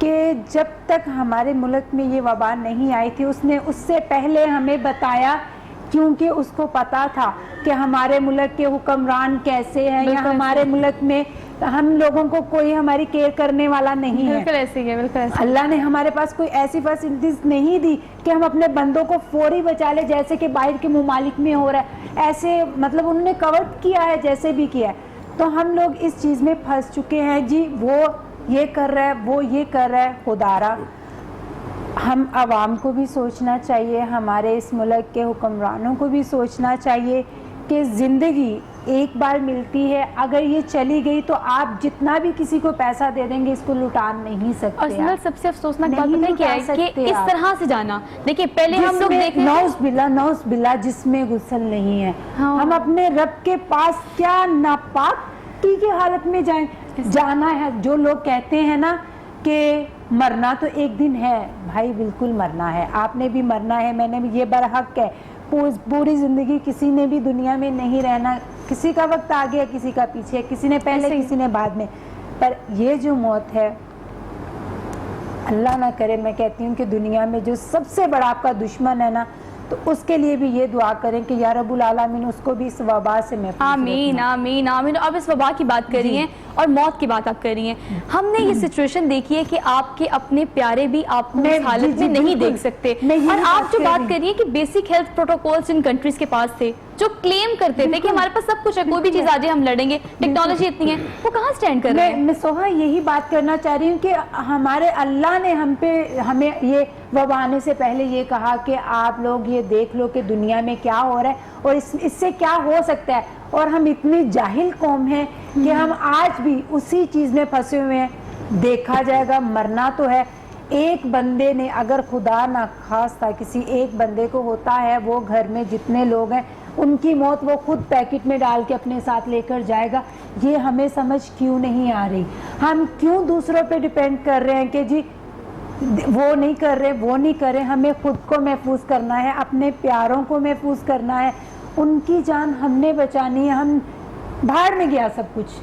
کہ جب تک ہمارے ملک میں یہ وبا نہیں آئی تھی اس نے اس سے پہلے ہمیں بتایا، کیونکہ اس کو پتا تھا کہ ہمارے ملک کے حکمران کیسے ہیں، یا ہمارے ملک میں ہم لوگوں کو کوئی ہماری کیئر کرنے والا نہیں ہے. بالکل ایسے ہی ہے، بالکل ایسے. اللہ نے ہمارے پاس کوئی ایسی فیسلٹیز نہیں دی کہ ہم اپنے بندوں کو فوری بچا لے، جیسے کہ باہر کے ممالک میں ہو رہا ہے. ایسے مطلب انہوں نے کور کیا ہے جیسے بھی کیا ہے. تو ہم لوگ اس چیز میں پھنس چکے ہیں جی، وہ یہ کر رہا ہے، وہ یہ کر رہا ہے. خدارا ہم عوام کو بھی سوچنا چاہیے، ہمارے اس ملک کے حکمرانوں کو بھی سوچنا چاہیے کہ زندگی ایک بار ملتی ہے، اگر یہ چلی گئی تو آپ جتنا بھی کسی کو پیسہ دے دیں گے اس کو لٹا نہیں سکتے. اور سب سے افسوسناک بات پتہ ہے کیا ہے کہ اس طرح سے جانا، دیکھیے پہلے ہم لوگ دیکھتے ہیں نوز باللہ جس میں غسل نہیں ہے، ہم اپنے رب کے پاس کیا ناپاکی کی حالت میں جائیں. جانا ہے، جو لوگ کہتے ہیں نا کہ مرنا تو ایک دن ہے، بھائی بالکل مرنا ہے، آپ نے بھی مرنا ہے، میں نے بھی، یہ برحق ہے. پوری زندگی کسی نے بھی دنیا میں نہیں رہنا، کسی کا وقت آگے ہے، کسی کا پیچھے، کسی نے پہلے کسی نے بعد میں. پر یہ جو موت ہے، اللہ نہ کرے، میں کہتی ہوں کہ دنیا میں جو سب سے بڑا آپ کا دشمن ہے نا، تو اس کے لیے بھی یہ دعا کریں کہ یا رب العالمین اس کو بھی اس وبا سے محفوظ رکھنا. آمین آمین آمین. اب اس وبا کی بات کر رہی ہیں اور موت کی بات آپ کر رہی ہیں. ہم نے یہ سچویشن دیکھی ہے کہ آپ کے اپنے پیارے بھی آپ کو اس حالت میں نہیں دیکھ سکتے. اور آپ جو بات کر رہی ہیں کہ basic health protocols in countries کے پاس تھے، جو کلیم کرتے تھے کہ ہمارے پاس سب کچھ ہے، کوئی بھی چیز آ جائے ہم لڑیں گے، ٹیکنالوجی اتنی ہے، وہ کہاں سٹینڈ کر رہے ہیں؟ میں سوہا یہی بات کرنا چاہ رہی ہوں کہ ہمارے اللہ نے ہمیں یہ وبا آنے سے پہلے یہ کہا کہ آپ لوگ یہ دیکھ لو کہ دنیا میں کیا ہو رہا ہے اور اس سے کیا ہو سکتا ہے. اور ہم اتنی جاہل قوم ہیں کہ ہم آج بھی اسی چیز میں پھنسے ہوئے ہیں. دیکھا جائے گا، مرنا تو ہے. ایک بندے نے اگر خدا نہ خواستہ کسی ایک بندے کو ہوتا ہے، وہ گھر میں جتنے لوگ ہیں ان کی موت وہ خود پیکٹ میں ڈال کے اپنے ساتھ لے کر جائے گا. یہ ہمیں سمجھ کیوں نہیں آ رہی؟ ہم کیوں دوسروں پہ ڈیپینڈ کر رہے ہیں کہ جی وہ نہیں کر رہے، وہ نہیں کر رہے. ہمیں خود کو محفوظ کرنا ہے، اپنے پیاروں کو محفوظ کرنا ہے، ان کی جان ہم نے بچانی ہے. ہم بھاڑ میں گیا سب کچھ.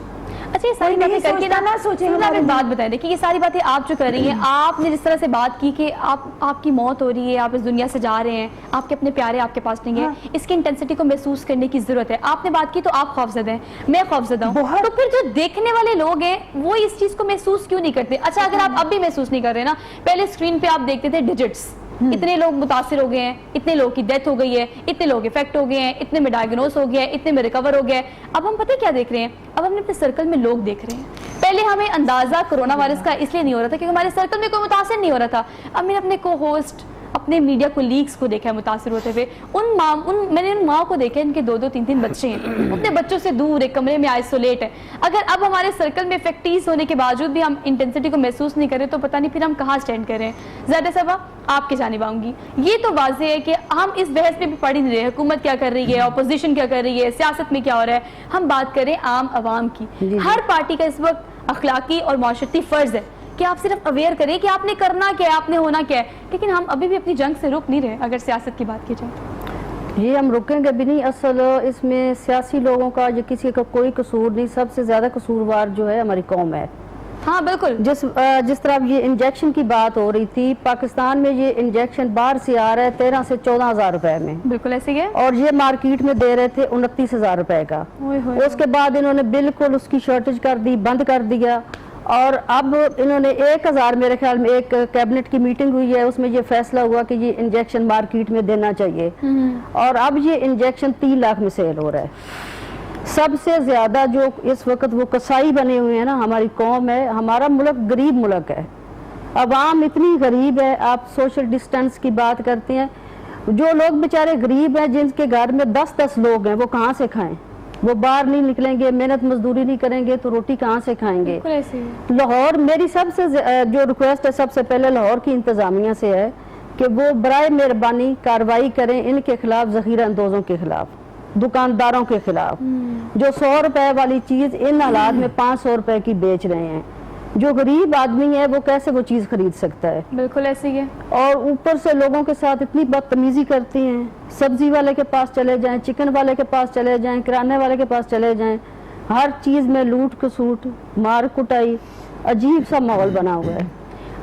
اچھا، یہ ساری باتیں کر کے نہ سوچیں. آپ ایک بات بتائیں، دیکھیے یہ ساری باتیں آپ جو کر رہی ہیں، آپ نے جس طرح سے بات کی کہ آپ کی موت ہو رہی ہے، آپ اس دنیا سے جا رہے ہیں، آپ کے اپنے پیارے آپ کے پاس نہیں ہیں، اس کی انٹینسٹی کو محسوس کرنے کی ضرورت ہے. آپ نے بات کی تو آپ خوفزدہ ہیں، میں خوفزدہ ہوں. تو پھر جو دیکھنے والے لوگ ہیں وہ اس چیز کو محسوس کیوں نہیں کرتے؟ اچھا، اگر آپ اب بھی محسوس نہیں کر رہے نا، پہلے اسکرین پہ آپ دیکھتے تھے ڈیجٹس، اتنے لوگ متاثر ہو گئے ہیں، اتنے لوگ کی ڈیتھ ہو گئی ہے، اتنے لوگ افیکٹ ہو گئے ہیں، اتنے میں ڈائگنوز ہو گیا ہے، اتنے میں ریکور ہو گیا ہے. اب ہم پتہ کیا دیکھ رہے ہیں؟ اب ہم اپنے سرکل میں لوگ دیکھ رہے ہیں. پہلے ہمیں اندازہ کرونا وائرس کا اس لیے نہیں ہو رہا تھا کیونکہ ہمارے سرکل میں کوئی متاثر نہیں ہو رہا تھا. اب میں نے اپنے کو ہوسٹ، اپنے میڈیا کولیگس کو دیکھا ہے متاثر ہوتے ہوئے. میں نے ان ماں کو دیکھا ہے، ان کے 2-3 بچے ہیں، اپنے بچوں سے دور ایک کمرے میں آئسولیٹ ہے. اگر اب ہمارے سرکل میں افیکٹیز ہونے کے باوجود بھی ہم انٹینسٹی کو محسوس نہیں کریں تو پتہ نہیں پھر ہم کہاں سٹینڈ کر رہے ہیں. زیادہ صبح آپ کی جانب آؤں گی. یہ تو واضح ہے کہ ہم اس بحث میں بھی پڑھ ہی نہیں رہے، حکومت کیا کر رہی ہے، اپوزیشن کیا کر رہی ہے، سیاست میں کیا ہو رہا ہے. ہم بات کریں عام عوام کی. ہر پارٹی کا اس وقت اخلاقی اور معاشرتی فرض ہے کہ آپ صرف اویئر کریں کہ آپ نے کرنا کیا ہے، آپ نے ہونا کیا ہے. لیکن ہم ابھی بھی اپنی جنگ سے رک نہیں رہے اگر سیاست کی بات کی جائے. یہ ہم رکیں گے بھی نہیں. اصل اس میں سیاسی لوگوں کا یا کسی کا کوئی قصور نہیں، سب سے زیادہ قصوروار جو ہے ہماری قوم ہے. ہاں بالکل. جس طرح یہ انجیکشن کی بات ہو رہی تھی، پاکستان میں یہ انجیکشن باہر سے آ رہا ہے 13 سے 14 ہزار روپے میں. بالکل ایسے ہی ہے. اور یہ مارکیٹ میں دے رہے تھے 29 ہزار روپے کا. اس کے بعد انہوں نے بالکل اس کی شارٹیج کر دی، بند کر دیا. اور اب انہوں نے 1000 میرے خیال میں ایک کیبنٹ کی میٹنگ ہوئی ہے، اس میں یہ فیصلہ ہوا کہ یہ انجیکشن مارکیٹ میں دینا چاہیے. اور اب یہ انجیکشن 3 لاکھ میں سیل ہو رہا ہے. سب سے زیادہ جو اس وقت وہ کسائی بنے ہوئے ہیں نا ہماری قوم ہے. ہمارا ملک غریب ملک ہے، عوام اتنی غریب ہے. آپ سوشل ڈسٹینس کی بات کرتے ہیں، جو لوگ بیچارے غریب ہیں جن کے گھر میں 10 لوگ ہیں، وہ کہاں سے کھائیں؟ وہ باہر نہیں نکلیں گے، محنت مزدوری نہیں کریں گے تو روٹی کہاں سے کھائیں گے؟ لاہور، میری سب سے جو ریکویسٹ ہے سب سے پہلے لاہور کی انتظامیہ سے ہے کہ وہ برائے مہربانی کارروائی کریں ان کے خلاف، ذخیرہ اندوزوں کے خلاف، دکانداروں کے خلاف، جو 100 روپے والی چیز ان حالات میں 500 روپے کی بیچ رہے ہیں. جو غریب آدمی ہے وہ کیسے وہ چیز خرید سکتا ہے؟ بالکل ایسے ہی ہے. اور اوپر سے لوگوں کے ساتھ اتنی بدتمیزی کرتی ہیں. سبزی والے کے پاس چلے جائیں، چکن والے کے پاس چلے جائیں، کرانے والے کے پاس چلے جائیں، ہر چیز میں لوٹ کسوٹ، مار کٹائی، عجیب سا ماحول بنا ہوا ہے.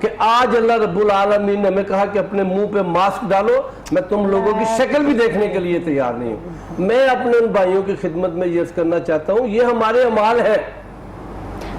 کہ آج اللہ رب العالمین نے ہمیں کہا کہ اپنے منہ پہ ماسک ڈالو، میں تم لوگوں کی شکل بھی دیکھنے کے لیے تیار نہیں ہوں۔ میں اپنے ان بھائیوں کی خدمت میں یہ عرض کرنا چاہتا ہوں، یہ ہمارے اعمال ہے،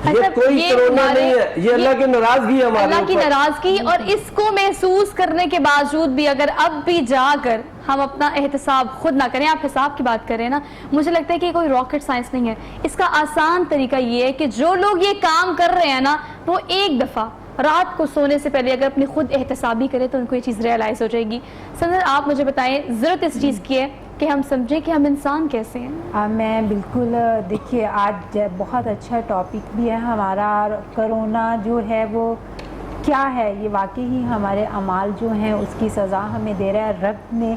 یہ کوئی کرونا نہیں ہے، یہ اللہ کی ناراضگی ہے ہمارے اللہ کی اوپر۔ ناراضگی، اور اس کو محسوس کرنے کے باوجود بھی اگر اب بھی جا کر ہم اپنا احتساب خود نہ کریں، آپ حساب کی بات کریں نا، مجھے لگتا ہے کہ کوئی راکٹ سائنس نہیں ہے۔ اس کا آسان طریقہ یہ ہے کہ جو لوگ یہ کام کر رہے ہیں نا، وہ ایک دفعہ رات کو سونے سے پہلے اگر اپنی خود احتسابی کرے تو ان کو یہ چیز ریئلائز ہو جائے گی۔ سندر آپ مجھے بتائیں، ضرورت اس چیز کی ہے کہ ہم سمجھیں کہ ہم انسان کیسے ہیں۔ میں بالکل، دیکھیے آج بہت اچھا ٹاپک بھی ہے ہمارا، کرونا جو ہے وہ کیا ہے، یہ واقعی ہی ہمارے اعمال جو ہیں اس کی سزا ہمیں دے رہا ہے رب نے۔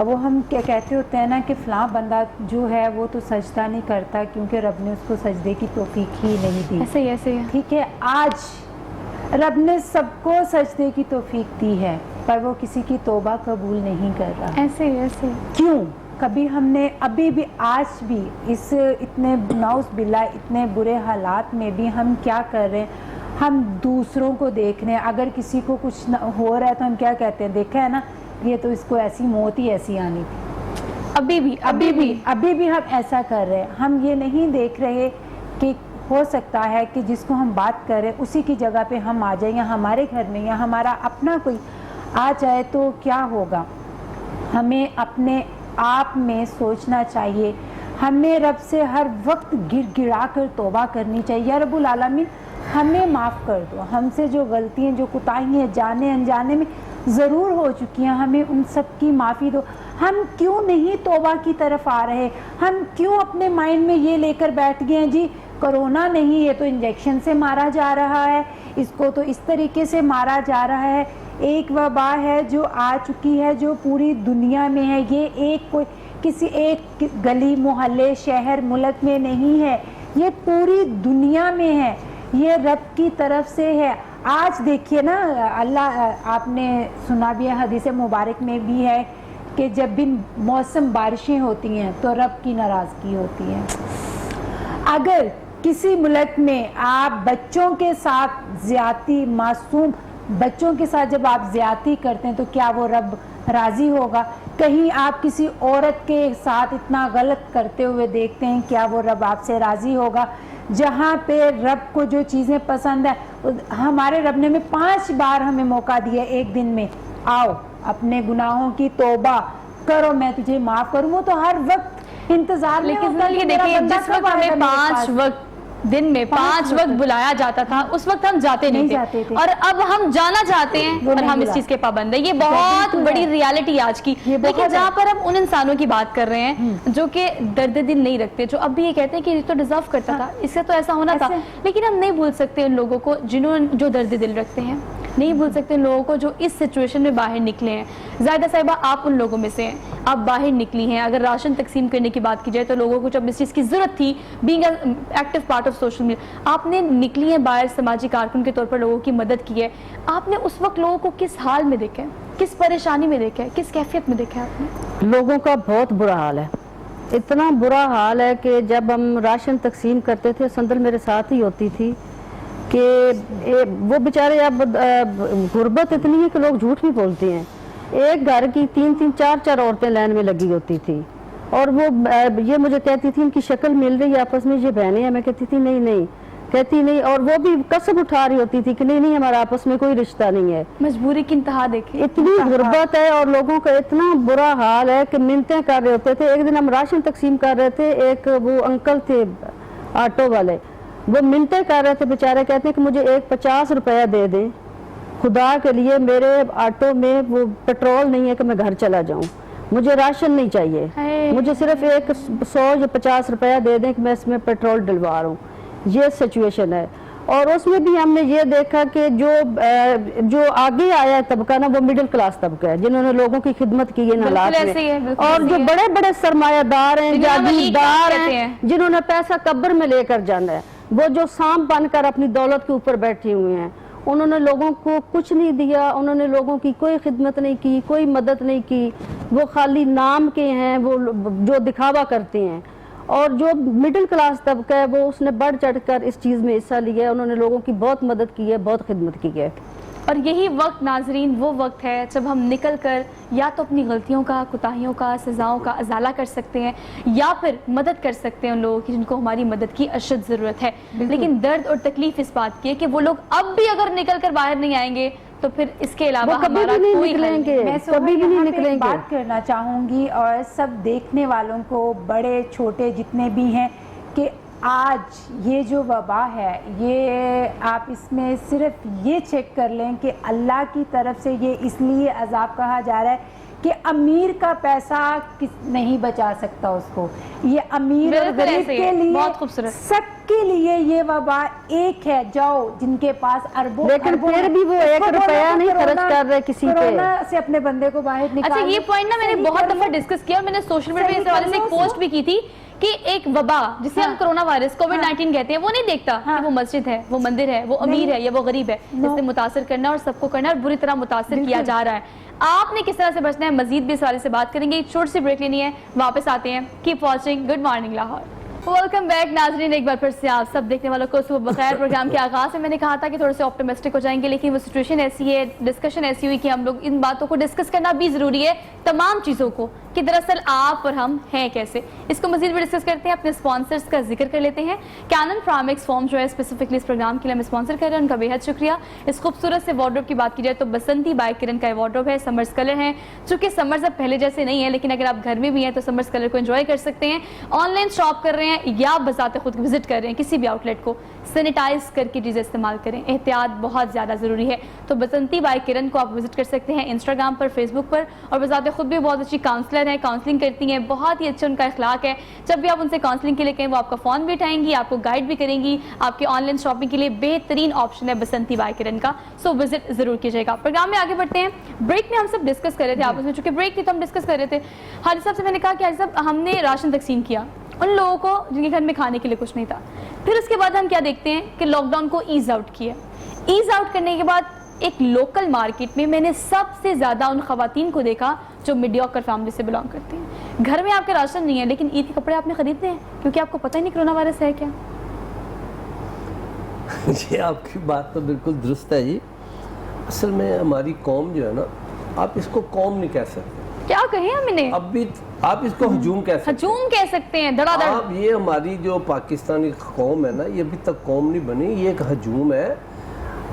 وہ ہم کیا کہتے ہوتے ہیں نا کہ فلاں بندہ جو ہے وہ تو سجدہ نہیں کرتا کیونکہ رب نے اس کو سجدے کی توفیق ہی نہیں دی۔ ایسے ہی ٹھیک ہے، آج رب نے سب کو سجدے کی توفیق دی ہے پر وہ کسی کی توبہ قبول نہیں کر رہا۔ ایسے کیوں؟ کبھی ہم نے ابھی بھی آج بھی اس اتنے نعوذ باللہ اتنے برے حالات میں بھی ہم کیا کر رہے ہیں، ہم دوسروں کو دیکھ رہے ہیں۔ اگر کسی کو کچھ ہو رہا ہے تو ہم کیا کہتے ہیں، دیکھا ہے نا یہ تو اس کو ایسی موت ہی ایسی آنی تھی۔ ابھی بھی ہم ایسا کر رہے ہیں۔ ہم یہ نہیں دیکھ رہے کہ ہو سکتا ہے کہ جس کو ہم بات کر رہے ہیں اسی کی جگہ پہ ہم آ جائیں، یا ہمارے گھر میں یا ہمارا اپنا کوئی آ جائے تو کیا ہوگا۔ ہمیں اپنے آپ میں سوچنا چاہیے، ہمیں رب سے ہر وقت گر گڑا کر توبہ کرنی چاہیے، یا رب العالمین ہمیں معاف کر دو، ہم سے جو غلطیاں جو کوتاہیاں جانے انجانے میں ضرور ہو چکی ہیں ہمیں ان سب کی معافی دو۔ ہم کیوں نہیں توبہ کی طرف آ رہے، ہم کیوں اپنے مائنڈ میں یہ لے کر بیٹھ گئے ہیں جی کرونا نہیں، یہ تو انجیکشن سے مارا جا رہا ہے، اس کو تو اس طریقے سے مارا جا رہا ہے۔ ایک وبا ہے جو آ چکی ہے جو پوری دنیا میں ہے، یہ ایک کوئی کسی ایک گلی محلے شہر ملک میں نہیں ہے، یہ پوری دنیا میں ہے، یہ رب کی طرف سے ہے۔ آج دیکھیے نا اللہ، آپ نے سنا بھی ہے حدیث مبارک میں بھی ہے کہ جب بھی موسم بارشیں ہوتی ہیں تو رب کی ناراضگی ہوتی ہے۔ اگر کسی ملک میں آپ بچوں کے ساتھ زیادتی، معصوم بچوں کے ساتھ جب آپ زیادتی کرتے ہیں تو کیا وہ رب راضی ہوگا؟ کہیں آپ کسی عورت کے ساتھ اتنا غلط کرتے ہوئے دیکھتے ہیں، کیا وہ رب آپ سے راضی ہوگا؟ جہاں پہ رب کو جو چیزیں پسند ہیں، ہمارے رب نے ہمیں 5 بار ہمیں موقع دیا ایک دن میں، آؤ اپنے گناہوں کی توبہ کرو میں تجھے معاف کروں۔ وہ تو ہر وقت انتظار میں لیکن ہوتا ہے کہ میرا دیکھیے بندہ جس کب وقت آئے گا ہمیں میرے 5 پاس۔ وقت دن میں 5 وقت بلایا جاتا تھا اس وقت ہم جاتے نہیں جاتے تھے، تھے۔ اور اب ہم جانا چاہتے ہیں وہ اور نہیں ہم اس بلا۔ چیز کے پابند ہیں۔ یہ بہت بالکل بڑی ہے۔ ریالٹی آج کی، یہ بہت لیکن ہے۔ جہاں پر ہم ان انسانوں کی بات کر رہے ہیں جو کہ درد دل نہیں رکھتے، جو اب بھی یہ کہتے ہیں کہ یہ تو ڈیزرو کرتا تھا، اس سے تو ایسا ہونا تھا، لیکن ہم نہیں بھول سکتے ان لوگوں کو جو درد دل رکھتے ہیں، نہیں بھول سکتے ان لوگوں کو جو اس سچویشن میں باہر نکلے ہیں۔ زائدہ صاحبہ آپ ان لوگوں میں سے ہیں، آپ باہر نکلی ہیں۔ اگر راشن تقسیم کرنے کی بات کی جائے تو لوگوں کو جب اس چیز کی ضرورت تھی، being a active part of social media, آپ نے نکلی ہیں باہر، سماجی کارکن کے طور پر لوگوں کی مدد کی ہے۔ آپ نے اس وقت لوگوں کو کس حال میں دیکھا ہے، کس پریشانی میں دیکھا ہے، کس کیفیت میں دیکھا ہے آپ نے؟ لوگوں کا بہت برا حال ہے، اتنا برا حال ہے کہ جب ہم راشن تقسیم کرتے تھے، سندل میرے ساتھ ہی ہوتی تھی، کہ وہ بیچارے اب غربت اتنی ہے کہ لوگ جھوٹ بھی بولتے ہیں۔ ایک گھر کی 3 4 عورتیں لائن میں لگی ہوتی تھی، اور وہ یہ مجھے کہتی تھی ان کی شکل مل رہی ہے آپس میں، یہ بہنیں ہیں؟ میں کہتی تھی نہیں کہتی نہیں، اور وہ بھی قسم اٹھا رہی ہوتی تھی کہ نہیں ہمارا آپس میں کوئی رشتہ نہیں ہے۔ مجبوری کی انتہا دیکھیں، اتنی غربت ہے اور لوگوں کا اتنا برا حال ہے کہ منتیں کر رہے ہوتے تھے۔ ایک دن ہم راشن تقسیم کر رہے تھے، ایک وہ انکل تھے آٹو والے، وہ منتیں کر رہے تھے بیچارے، کہتے ہیں کہ مجھے ایک 50 روپیہ دے دیں خدا کے لیے، میرے آٹو میں وہ پیٹرول نہیں ہے کہ میں گھر چلا جاؤں، مجھے راشن نہیں چاہیے، مجھے صرف ایک 100 یا 50 روپیہ دے دیں کہ میں اس میں پیٹرول ڈلوا رہا ہوں۔ یہ سچویشن ہے، اور اس میں بھی ہم نے یہ دیکھا کہ جو آگے آیا ہے طبقہ نا، وہ مڈل کلاس طبقہ ہے، جنہوں نے لوگوں کی خدمت کی ان حالات میں، اور جو بڑے بڑے سرمایہ دار ہیں، جاگیردار ہیں، جنہوں نے پیسہ قبر میں لے کر جانا ہے، وہ جو سانپ بن کر اپنی دولت کے اوپر بیٹھے ہوئے ہیں، انہوں نے لوگوں کو کچھ نہیں دیا، انہوں نے لوگوں کی کوئی خدمت نہیں کی، کوئی مدد نہیں کی، وہ خالی نام کے ہیں، وہ جو دکھاوا کرتے ہیں۔ اور جو مڈل کلاس طبقہ ہے وہ اس نے بڑھ چڑھ کر اس چیز میں حصہ لیا ہے، انہوں نے لوگوں کی بہت مدد کی ہے، بہت خدمت کی ہے۔ اور یہی وقت ناظرین وہ وقت ہے جب ہم نکل کر یا تو اپنی غلطیوں کا، کوتاہیوں کا، سزاؤں کا ازالہ کر سکتے ہیں یا پھر مدد کر سکتے ہیں ان لوگوں کی جن کو ہماری مدد کی اشد ضرورت ہے. لیکن درد اور تکلیف اس بات کی ہے کہ وہ لوگ اب بھی اگر نکل کر باہر نہیں آئیں گے تو پھر اس کے علاوہ ہمارا کوئی حل نہیں. میں کبھی بھی نہیں نکلیں گے. بات کرنا چاہوں گی اور سب دیکھنے والوں کو، بڑے چھوٹے جتنے بھی ہیں، کہ آج یہ جو وبا ہے، یہ آپ اس میں صرف یہ چیک کر لیں کہ اللہ کی طرف سے یہ اس لیے عذاب کہا جا رہا ہے کہ امیر کا پیسہ نہیں بچا سکتا اس کو. یہ امیر اور غریب کے لیے، سب کے لیے یہ وبا ایک ہے. جاؤ جن کے پاس اربوں، لیکن پھر بھی وہ 1 روپیہ نہیں خرچ کر رہے کسی پہ. کورونا سے اپنے بندے کو باہر نکال. اچھا، یہ پوائنٹ نا میں نے بہت دفعہ ڈسکس کیا اور میں نے سوشل میڈیا اس حوالے سے ایک پوسٹ بھی کی تھی کہ ایک وبا جسے ہم کرونا وائرس کووڈ-19 کہتے ہیں، وہ نہیں دیکھتا کہ وہ مسجد ہے، وہ مندر ہے، وہ امیر ہے یا وہ غریب ہے. اس سے متاثر کرنا اور سب کو کرنا اور بری طرح متاثر کیا جا رہا ہے. آپ نے کس طرح سے بچنا ہے، مزید بھی اس حوالے سے بات کریں گے. ایک چھوٹی سی بریک لینی ہے، واپس آتے ہیں. Keep watching good morning Lahore. Welcome back ناظرین، ایک بار پھر سے آپ سب دیکھنے والوں کو صبح بخیر. پروگرام کے آغاز میں میں نے کہا تھا کہ تھوڑے سے آپٹیمسٹک ہو جائیں گے، لیکن وہ سچویشن ایسی ہے، ڈسکشن ایسی ہوئی کہ ہم لوگ ان باتوں کو ڈسکس کرنا بھی ضروری ہے، تمام چیزوں کو، کہ دراصل آپ اور ہم ہیں کیسے. اس کو مزید بھی ڈسکس کرتے ہیں. اپنے اسپانسرز کا ذکر کر لیتے ہیں. کینن پرامکس فارم جو ہے اسپیسیفکلی اس پروگرام کے لیے ہم اسپانسر کر رہے ہیں، ان کا بے حد شکریہ. اس خوبصورت سے وارڈروب کی بات کی جائے تو بسنتی بائی کرن کا یہ وارڈروب ہے. سمرز کلر ہیں، چونکہ سمرز اب پہلے جیسے نہیں ہے، لیکن اگر آپ گھر میں بھی ہیں تو سمرز کلر کو انجوائے کر سکتے ہیں. آن لائن شاپ کر رہے ہیں یا بذات خود وزٹ کر رہے ہیں کسی بھی آؤٹ لیٹ کو، سینیٹائز کر کے چیزیں استعمال کریں. احتیاط بہت زیادہ ضروری ہے. تو بسنتی بائی کرن کو آپ وزٹ کر سکتے ہیں انسٹاگرام پر، فیس بک پر. اور بذات خود بھی بہت اچھی کاؤنسلر ہیں، کاؤنسلنگ کرتی ہیں، بہت ہی اچھا ان کا اخلاق ہے. جب بھی آپ ان سے کاؤنسلنگ کے لیے کہیں وہ آپ کا فون بھی اٹھائیں گی، آپ کو گائیڈ بھی کریں گی. آپ کے آن لائن شاپنگ کے لیے بہترین آپشن ہے بسنتی بائی کرن کا. سو وزٹ ضرور کیجیے گا. پروگرام میں آگے بڑھتے ہیں. بریک میں ہم سب ڈسکس کر رہے تھے آپس میں، چونکہ بریک تھی تو ہم ڈسکس کر رہے تھے. حاجی صاحب سے میں نے کہا کہ حاجی صاحب ہم نے راشن تقسیم کیا ان لوگوں کو جن کے گھر میں کھانے کے لیے کچھ نہیں تھا. پھر اس کے بعد ہم کیا دیکھتے ہیں کہ لاک ڈاؤن کو ایز آؤٹ کیا. ایز آؤٹ کرنے کے بعد ایک لوکل مارکیٹ میں نے سب سے زیادہ ان خواتین کو دیکھا جو میڈیوکر فیملی سے بلانگ کرتی ہیں. گھر میں آپ کے راشن نہیں ہے لیکن عید کے کپڑے آپ نے خریدنے ہیں کیونکہ آپ کو پتہ ہی نہیں کرونا وائرس ہے کیا. جی آپ کی بات تو بالکل درست ہے جی. اصل میں ہماری قوم جو ہے نا، آپ اس کو قوم نہیں کہہ سکتے. کیا کہیں ہم انہیں؟ اب بھی آپ اس کو ہجوم کہہ سکتے ہیں. ہجوم کہہ سکتے ہیں، دڑا دڑ. آپ یہ ہماری جو پاکستانی قوم ہے نا، یہ ابھی تک قوم نہیں بنی، یہ ایک ہجوم ہے.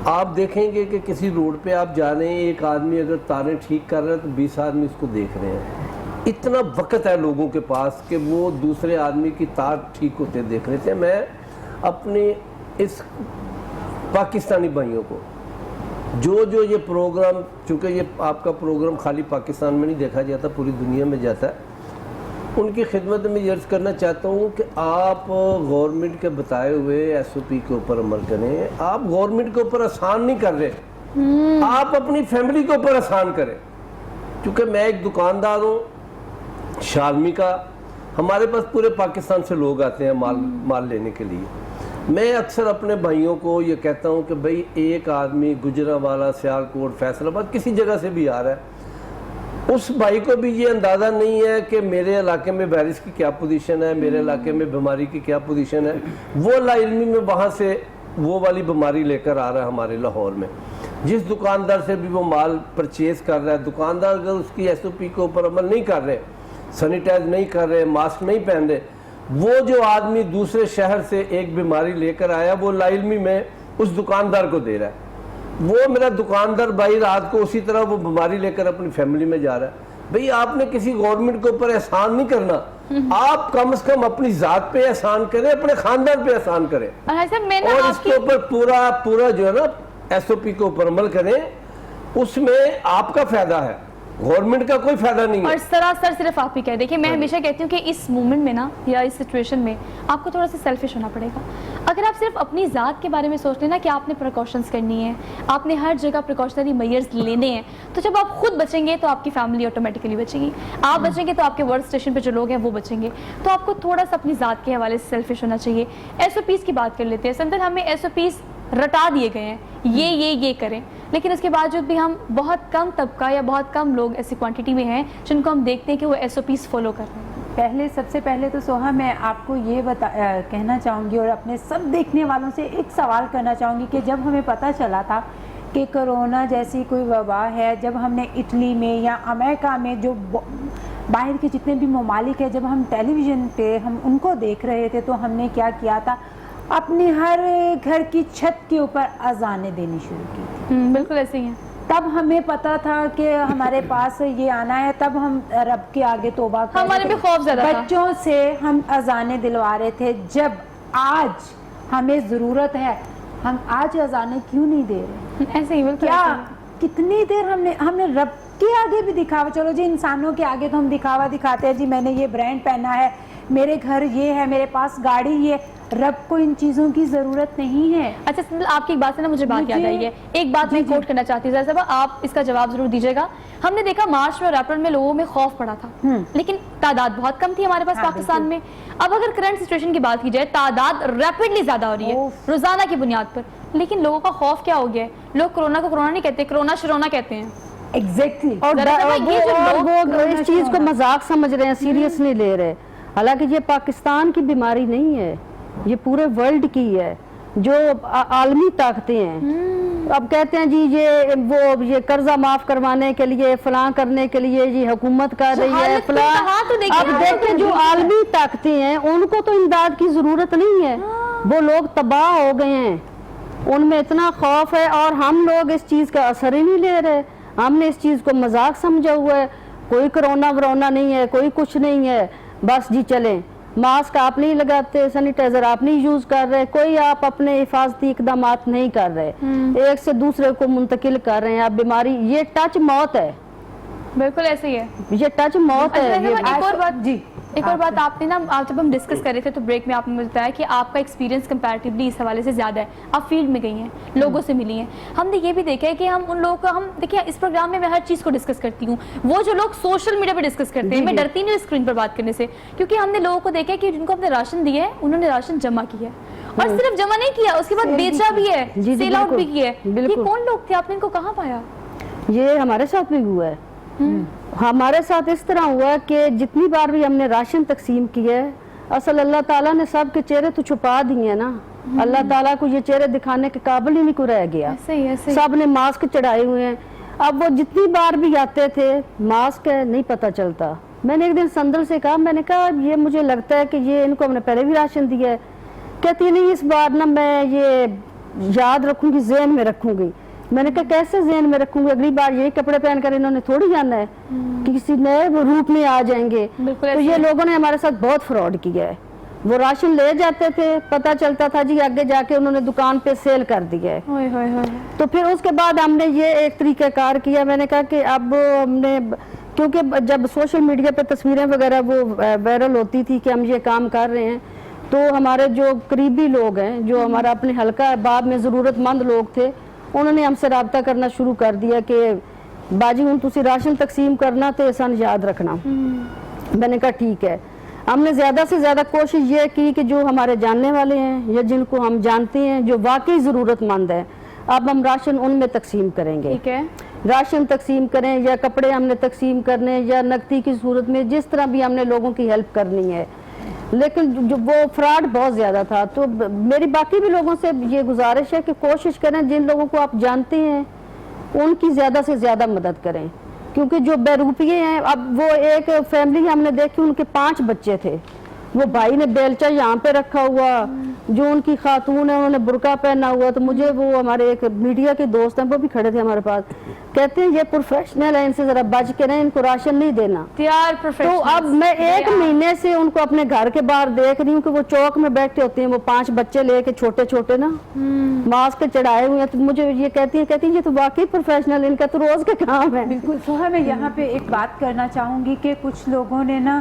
آپ دیکھیں گے کہ کسی روڈ پہ آپ جا رہے ہیں، ایک آدمی اگر تاریں ٹھیک کر رہا ہے تو 20 آدمی اس کو دیکھ رہے ہیں. اتنا وقت ہے لوگوں کے پاس کہ وہ دوسرے آدمی کی تار ٹھیک ہوتے دیکھ رہے تھے. میں اپنے اس پاکستانی بھائیوں کو جو یہ پروگرام، چونکہ یہ آپ کا پروگرام خالی پاکستان میں نہیں دیکھا جاتا، پوری دنیا میں جاتا ہے، ان کی خدمت میں یہ عرض کرنا چاہتا ہوں کہ آپ گورنمنٹ کے بتائے ہوئے ایس او پی کے اوپر عمل کریں. آپ گورنمنٹ کے اوپر آسان نہیں کر رہے، آپ اپنی فیملی کے اوپر آسان کریں. کیونکہ میں ایک دکاندار ہوں شالمی کا، ہمارے پاس پورے پاکستان سے لوگ آتے ہیں مال لینے کے لیے. میں اکثر اپنے بھائیوں کو یہ کہتا ہوں کہ بھائی ایک آدمی گجرانوالہ، سیالکوٹ، فیصل آباد کسی جگہ سے بھی آ رہا ہے، اس بھائی کو بھی یہ اندازہ نہیں ہے کہ میرے علاقے میں وائرس کی کیا پوزیشن ہے، میرے علاقے میں بیماری کی کیا پوزیشن ہے. وہ لا علمی میں وہاں سے وہ والی بیماری لے کر آ رہا ہے ہمارے لاہور میں. جس دکاندار سے بھی وہ مال پرچیز کر رہا ہے، دکاندار اگر اس کی ایس او پی کے اوپر عمل نہیں کر رہے، سینیٹائز نہیں کر رہے، ماسک نہیں پہن رہے، وہ جو آدمی دوسرے شہر سے ایک بیماری لے کر آیا وہ لا علمی میں اس دکاندار کو دے رہا ہے. وہ میرا دکاندار بھائی رات کو اسی طرح وہ بیماری لے کر اپنی فیملی میں جا رہا ہے. بھئی آپ نے کسی گورنمنٹ کے اوپر احسان نہیں کرنا، آپ کم از کم اپنی ذات پہ احسان کریں، اپنے خاندان پہ احسان کریں، اور اس کے اوپر پورا جو ہے نا ایس او پی کے اوپر عمل کریں. اس میں آپ کا فائدہ ہے، گورنمنٹ کا کوئی فائدہ نہیں ہے. اور سراسر صرف آپ ہی کہہ دیکھیں، میں ہمیشہ کہتی ہوں کہ اس مومنٹ میں نا یا اس سچویشن میں آپ کو تھوڑا سا سیلفش ہونا پڑے گا. اگر آپ صرف اپنی ذات کے بارے میں سوچ لینا کہ آپ نے پریکاشنز کرنی ہے، آپ نے ہر جگہ پریکاشنری میئرز لینے ہیں، تو جب آپ خود بچیں گے تو آپ کی فیملی آٹومیٹکلی بچے گی. آپ بچیں گے تو آپ کے ورک اسٹیشن پہ جو لوگ ہیں وہ بچیں گے. تو آپ کو تھوڑا سا اپنی ذات کے حوالے سے سیلفش ہونا چاہیے. ایس او پیز کی بات کر لیتے ہیں. سندر ہمیں ایس او پیز رٹا دیے گئے ہیں، یہ کریں، لیکن اس کے باوجود بھی ہم بہت کم طبقہ یا بہت کم لوگ ایسی کوانٹٹی میں ہیں جن کو ہم دیکھتے ہیں کہ وہ ایس او پیز فالو کر رہے ہیں. سب سے پہلے تو سوہا میں آپ کو یہ کہنا چاہوں گی اور اپنے سب دیکھنے والوں سے ایک سوال کرنا چاہوں گی کہ جب ہمیں پتہ چلا تھا کہ کورونا جیسی کوئی وبا ہے. جب ہم نے اٹلی میں یا امریکہ میں جو باہر کے جتنے بھی ممالک ہیں جب ہم ٹیلی ویژن پہ ہم ان کو دیکھ رہے تھے تو ہم نے کیا کیا تھا, اپنی ہر گھر کی چھت کے اوپر اذانیں دینی شروع کی تھی. بالکل ایسے ہی ہیں. تب ہمیں پتا تھا کہ ہمارے پاس یہ آنا ہے, تب ہم رب کے آگے توبہ کر ہمارے بھی خوف زیادہ تھا. بچوں سے ہم اذانیں دلوا رہے تھے. جب آج ہمیں ضرورت ہے ہم آج اذانیں کیوں نہیں دے رہے؟ ایسے ہی بالکل. کیا کتنی دیر ہم نے رب کے آگے بھی دکھاوا, چلو جی انسانوں کے آگے تو ہم دکھاوا دکھاتے ہیں, جی میں نے یہ برانڈ پہنا ہے, میرے گھر یہ ہے, میرے پاس گاڑی یہ. رب کو ان چیزوں کی ضرورت نہیں ہے. اچھا آپ کی ایک بات سے نا مجھے بات یاد آئی ہے, ایک بات میں کوٹ کرنا چاہتی ہوں. صاحبہ آپ اس کا جواب ضرور دیجیے گا. ہم نے دیکھا مارچ میں اور اپریل میں لوگوں میں خوف پڑا تھا, لیکن تعداد بہت کم تھی ہمارے پاس پاکستان میں. اب اگر کرنٹ سچویشن کی بات کی جائے تعداد ریپڈلی زیادہ ہو رہی ہے روزانہ کی بنیاد پر, لیکن لوگوں کا خوف کیا ہو گیا ہے؟ لوگ کرونا کو کرونا نہیں کہتے, کرونا شرونا کہتے ہیں. ایگزیکٹلی. اور وہ اس چیز کو مذاق سمجھ رہے ہیں, سیریس نہیں لے رہے. حالانکہ یہ پاکستان کی بیماری نہیں ہے, یہ پورے ورلڈ کی ہے, جو عالمی طاقتیں ہیں. اب کہتے ہیں جی یہ قرضہ معاف کروانے کے لیے فلاں کرنے کے لیے یہ حکومت کر رہی ہے فلاں. اب دیکھیں جو عالمی طاقتیں ہیں ان کو تو امداد کی ضرورت نہیں ہے, وہ لوگ تباہ ہو گئے ہیں, ان میں اتنا خوف ہے, اور ہم لوگ اس چیز کا اثر ہی نہیں لے رہے. ہم نے اس چیز کو مذاق سمجھا ہوا ہے, کوئی کرونا ورونا نہیں ہے, کوئی کچھ نہیں ہے, بس جی چلیں. ماسک آپ نہیں لگاتے, سینیٹائزر آپ نہیں یوز کر رہے, کوئی آپ اپنے حفاظتی اقدامات نہیں کر رہے, ایک سے دوسرے کو منتقل کر رہے ہیں آپ بیماری. یہ ٹچ موت ہے. بالکل ایسے ہی ہے, یہ ٹچ موت ہے. ایک اور بات آپ نے نا, جب ہم ڈسکس کر رہے تھے تو بریک میں آپ نے بتایا کہ آپ کا ایکسپیرینس کمپیریٹیولی اس حوالے سے زیادہ ہے, آپ فیلڈ میں گئی ہیں, لوگوں سے ملی ہیں. ہم نے یہ بھی دیکھا ہے کہ ہم ان لوگوں کو, ہم دیکھیں اس پروگرام میں ہر چیز کو ڈسکس کرتی ہوں, وہ جو لوگ سوشل میڈیا پہ ڈسکس کرتے ہیں, میں ڈرتی نہیں اسکرین پر بات کرنے سے, کیونکہ ہم نے لوگوں کو دیکھا کہ جن کو ہم نے راشن دیا ہے انہوں نے راشن جمع کیا ہے, اور صرف جمع نہیں کیا, اس کے بعد بیچا بھی ہے, سیل آؤٹ بھی کیا ہے. یہ کون لوگ تھے, آپ نے ان کو کہاں پایا؟ یہ ہمارے ساتھ بھی ہوا ہے. ہمارے ساتھ اس طرح ہوا کہ جتنی بار بھی ہم نے راشن تقسیم کیا ہے, اصل اللہ تعالیٰ نے سب کے چہرے تو چھپا دیے ہیں نا. اللہ تعالیٰ کو یہ چہرے دکھانے کے قابل ہی نہیں کو رہ گیا. سب نے ماسک چڑھائے ہوئے ہیں. اب وہ جتنی بار بھی آتے تھے ماسک ہے نہیں پتہ چلتا. میں نے ایک دن سندل سے کہا, میں نے کہا یہ مجھے لگتا ہے کہ یہ ان کو ہم نے پہلے بھی راشن دیا ہے. کہتی نہیں اس بار نا میں یہ یاد رکھوں گی, ذہن میں رکھوں گی. میں نے کہا کیسے ذہن میں رکھوں گی, اگلی بار یہی کپڑے پہن کر انہوں نے تھوڑی جانا ہے کہ کسی نئے روپ میں آ جائیں گے. تو یہ لوگوں نے ہمارے ساتھ بہت فراڈ کیا ہے. وہ راشن لے جاتے تھے, پتہ چلتا تھا جی آگے جا کے انہوں نے دکان پہ سیل کر دیا ہے. تو پھر اس کے بعد ہم نے یہ ایک طریقہ کار کیا. میں نے کہا کہ اب ہم نے, کیونکہ جب سوشل میڈیا پہ تصویریں وغیرہ وہ وائرل ہوتی تھی کہ ہم یہ کام کر رہے ہیں, تو ہمارے جو قریبی لوگ ہیں, جو ہمارا اپنے حلقہ بعد میں ضرورت مند لوگ تھے, انہوں نے ہم سے رابطہ کرنا شروع کر دیا کہ باجی ہوں تسی راشن تقسیم کرنا تو احسان یاد رکھنا. میں نے کہا ٹھیک ہے. ہم نے زیادہ سے زیادہ کوشش یہ کی کہ جو ہمارے جاننے والے ہیں یا جن کو ہم جانتے ہیں جو واقعی ضرورت مند ہیں, اب ہم راشن ان میں تقسیم کریں گے. راشن تقسیم کریں یا کپڑے ہم نے تقسیم کرنے یا نقدی کی صورت میں, جس طرح بھی ہم نے لوگوں کی ہیلپ کرنی ہے. لیکن جو وہ فراڈ بہت زیادہ تھا. تو میری باقی بھی لوگوں سے یہ گزارش ہے کہ کوشش کریں جن لوگوں کو آپ جانتے ہیں ان کی زیادہ سے زیادہ مدد کریں, کیونکہ جو بے روپیے ہیں, اب وہ ایک فیملی ہم نے دیکھی ان کے 5 بچے تھے, وہ بھائی نے بیلچہ یہاں پہ رکھا ہوا, جو ان کی خاتون ہے انہوں نے برقع پہنا ہوا. تو مجھے وہ ہمارے ایک میڈیا کے دوست ہیں, وہ بھی کھڑے تھے ہمارے پاس, کہتے ہیں یہ پروفیشنل ہیں, ان سے ذرا بچ کے رہیں, ان کو راشن نہیں دینا. تو اب میں 1 مہینے سے ان کو اپنے گھر کے باہر دیکھ رہی ہوں کہ وہ چوک میں بیٹھے ہوتے ہیں, وہ 5 بچے لے کے چھوٹے چھوٹے نا, ماسک چڑھائے ہوئے ہیں. تو مجھے یہ کہتی ہیں یہ تو واقعی پروفیشنل, ان کا تو روز کا کام ہے. بالکل. سوہا میں یہاں پہ ایک بات کرنا چاہوں گی کہ کچھ لوگوں نے نا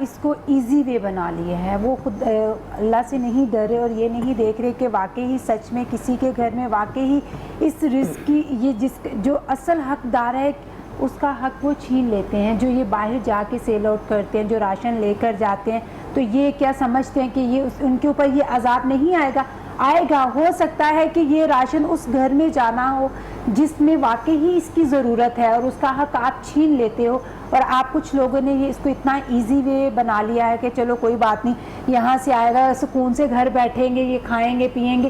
اس کو ایزی وے بنا لیا ہے. وہ خود اللہ سے نہیں ڈر رہے اور یہ نہیں دیکھ رہے کہ واقعی سچ میں کسی کے گھر میں واقعی اس رزق کی یہ جو اصل حقدار ہے اس کا حق وہ چھین لیتے ہیں. جو یہ باہر جا کے سیل آؤٹ کرتے ہیں, جو راشن لے کر جاتے ہیں, تو یہ کیا سمجھتے ہیں کہ یہ ان کے اوپر یہ عذاب نہیں آئے گا؟ آئے گا. ہو سکتا ہے کہ یہ راشن اس گھر میں جانا ہو جس میں واقعی اس کی ضرورت ہے اور اس کا حق آپ چھین لیتے ہو, اور آپ کچھ لوگوں نے یہ اس کو اتنا ایزی وے بنا لیا ہے کہ چلو کوئی بات نہیں, یہاں سے آئے گا, سکون سے گھر بیٹھیں گے, یہ کھائیں گے پیئیں گے.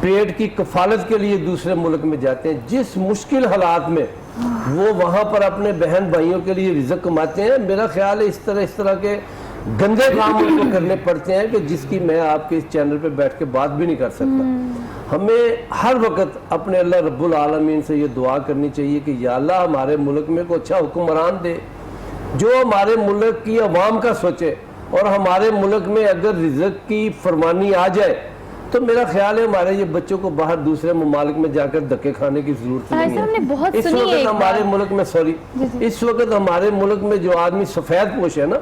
پیٹ کی کفالت کے لیے دوسرے ملک میں جاتے ہیں، جس مشکل حالات میں وہ وہاں پر اپنے بہن بھائیوں کے لیے رزق کماتے ہیں، میرا خیال ہے اس طرح کے گندے کام ان کو کرنے پڑتے ہیں کہ جس کی میں آپ کے اس چینل پہ بیٹھ کے بات بھی نہیں کر سکتا۔ ہمیں ہر وقت اپنے اللہ رب العالمین سے یہ دعا کرنی چاہیے کہ یا اللہ ہمارے ملک میں کوئی اچھا حکمران دے جو ہمارے ملک کی عوام کا سوچے، اور ہمارے ملک میں اگر رزق کی فرمانی آ جائے تو میرا خیال ہے ہمارے یہ بچوں کو باہر دوسرے ممالک میں جا کر دھکے کھانے کی ضرورت نہیں ہے۔ اس وقت ہمارے ملک میں اس وقت ہمارے ملک میں جو آدمی سفید پوش ہے نا،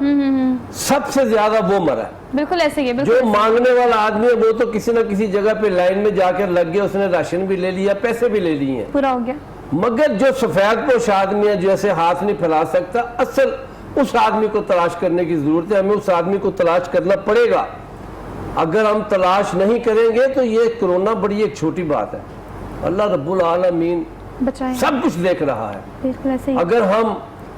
سب سے زیادہ وہ مرا ہے۔ بالکل ایسے ہی ہے، جو مانگنے والا آدمی ہے وہ تو کسی نہ کسی جگہ پہ لائن میں جا کر لگ گیا، اس نے راشن بھی لے لیا، پیسے بھی لے لیے ہیں، پورا ہو گیا۔ مگر جو سفید پوش آدمی ہے جو ایسے ہاتھ نہیں پھیلا سکتا، اصل اس آدمی کو تلاش کرنے کی ضرورت ہے۔ ہمیں اس آدمی کو تلاش کرنا پڑے گا۔ اگر ہم تلاش نہیں کریں گے تو یہ کرونا بڑی ایک چھوٹی بات ہے، اللہ رب العالمین سب کچھ دیکھ رہا ہے۔ اگر ہم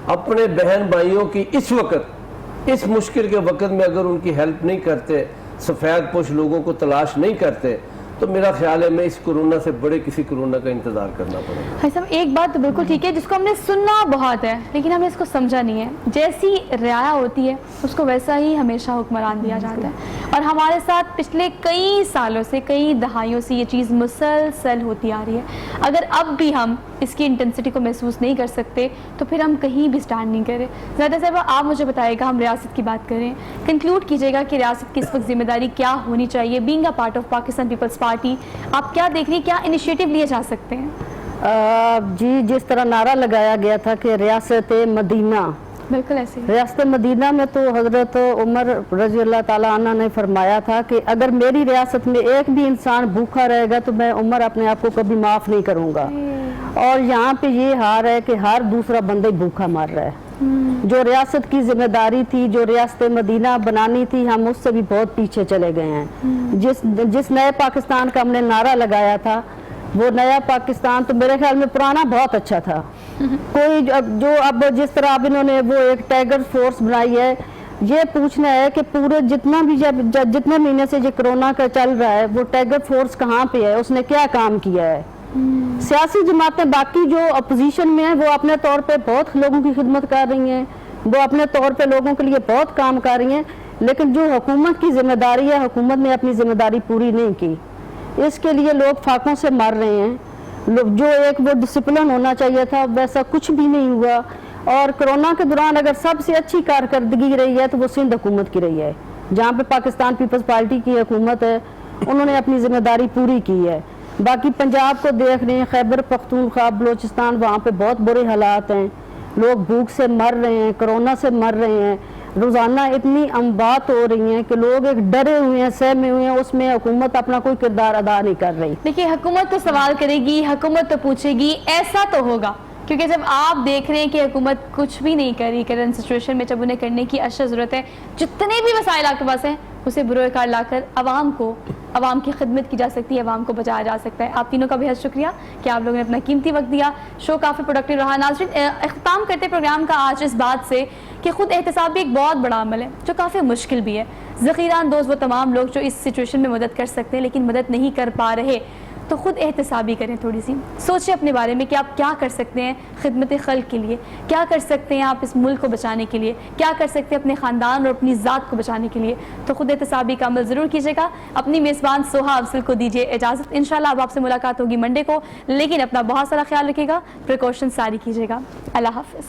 اپنے بہن بھائیوں کی اس وقت، اس مشکل کے وقت میں اگر ان کی ہیلپ نہیں کرتے، سفید پوش لوگوں کو تلاش نہیں کرتے، تو میرا خیال ہے میں اس کرونا سے بڑے کسی کرونا کا انتظار کرنا پڑے گا۔ بھائی صاحب ایک بات تو بالکل ٹھیک ہے، جس کو ہم نے سننا بہت ہے لیکن ہم نے اس کو سمجھا نہیں ہے۔ جیسی رعایا ہوتی ہے اس کو ویسا ہی ہمیشہ حکمران دیا جاتا ہے، اور ہمارے ساتھ پچھلے کئی سالوں سے، کئی دہائیوں سے یہ چیز مسلسل ہوتی آ رہی ہے۔ اگر اب بھی ہم اس کی انٹینسٹی کو محسوس نہیں کر سکتے تو پھر ہم کہیں بھی سٹینڈ نہیں کریں۔ زیادہ صاحب آپ مجھے بتائیے گا، ہم ریاست کی بات کریں، کنکلوڈ کیجیے گا کہ ریاست کی اس وقت ذمہ داری کیا ہونی چاہیے؟ Being a part of Pakistan Peoples Party, آپ کیا دیکھ رہی ہیں، کیا انیشیٹو لیے جا سکتے ہیں؟ جی جس طرح نعرہ لگایا گیا تھا کہ ریاست مدینہ، بالکل ایسے ہی۔ ریاست مدینہ میں تو حضرت عمر رضی اللہ تعالیٰ عنہ نے فرمایا تھا کہ اگر میری ریاست میں ایک بھی انسان بھوکا رہے گا تو میں عمر اپنے آپ کو کبھی معاف نہیں کروں گا، اور یہاں پہ یہ حال ہے کہ ہر دوسرا بندہ بھوکا مر رہا ہے۔ جو ریاست کی ذمہ داری تھی، جو ریاست مدینہ بنانی تھی، ہم اس سے بھی بہت پیچھے چلے گئے ہیں۔ جس نئے پاکستان کا ہم نے نعرہ لگایا تھا، وہ نیا پاکستان تو میرے خیال میں پرانا بہت اچھا تھا۔ کوئی جو اب جس طرح اب انہوں نے وہ ایک ٹائیگر فورس بنائی ہے، یہ پوچھنا ہے کہ پورے جتنا بھی جتنے مہینے سے یہ کرونا کا چل رہا ہے، وہ ٹائیگر فورس کہاں پہ ہے، اس نے کیا کام کیا ہے؟ سیاسی جماعتیں باقی جو اپوزیشن میں ہیں وہ اپنے طور پہ بہت لوگوں کی خدمت کر رہی ہیں، وہ اپنے طور پہ لوگوں کے لیے بہت کام کر رہی ہیں، لیکن جو حکومت کی ذمہ داری ہے، حکومت نے اپنی ذمہ داری پوری نہیں کی۔ اس کے لیے لوگ فاقوں سے مر رہے ہیں۔ جو ایک وہ ڈسپلن ہونا چاہیے تھا ویسا کچھ بھی نہیں ہوا، اور کرونا کے دوران اگر سب سے اچھی کارکردگی رہی ہے تو وہ سندھ حکومت کی رہی ہے، جہاں پہ پاکستان پیپلز پارٹی کی حکومت ہے، انہوں نے اپنی ذمہ داری پوری کی ہے۔ باقی پنجاب کو دیکھ رہے ہیں، خیبر پختونخوا، بلوچستان، وہاں پہ بہت برے حالات ہیں، لوگ بھوک سے مر رہے ہیں، کرونا سے مر رہے ہیں، روزانہ اتنی اموات ہو رہی ہیں کہ لوگ ایک ڈرے ہوئے ہیں، سہمے ہوئے ہیں، اس میں حکومت اپنا کوئی کردار ادا نہیں کر رہی۔ دیکھیے حکومت تو سوال کرے گی، حکومت تو پوچھے گی، ایسا تو ہوگا، کیونکہ جب آپ دیکھ رہے ہیں کہ حکومت کچھ بھی نہیں کر رہی کرنٹ سچویشن میں، جب انہیں کرنے کی اشد ضرورت ہے، جتنے بھی وسائل آپ کے پاس ہیں اسے بروئے کار لا کر عوام کی خدمت کی جا سکتی ہے، عوام کو بچایا جا سکتا ہے۔ آپ تینوں کا بہت شکریہ کہ آپ لوگوں نے اپنا قیمتی وقت دیا، شو کافی پروڈکٹیو رہا۔ ناظرین اختتام کرتے پروگرام کا آج اس بات سے کہ خود احتساب بھی ایک بہت بڑا عمل ہے جو کافی مشکل بھی ہے۔ ذخیرہ اندوز وہ تمام لوگ جو اس سچویشن میں مدد کر سکتے ہیں لیکن مدد نہیں کر پا رہے، تو خود احتسابی کریں، تھوڑی سی سوچیں اپنے بارے میں کہ آپ کیا کر سکتے ہیں خدمت خلق کے لیے، کیا کر سکتے ہیں آپ اس ملک کو بچانے کے لیے، کیا کر سکتے ہیں اپنے خاندان اور اپنی ذات کو بچانے کے لیے۔ تو خود احتسابی کا عمل ضرور کیجیے گا۔ اپنی میزبان سوہا افضل کو دیجیے اجازت، انشاءاللہ اب آپ سے ملاقات ہوگی منڈے کو، لیکن اپنا بہت سارا خیال رکھیے گا، پریکاشن ساری کیجیے گا۔ اللہ حافظ۔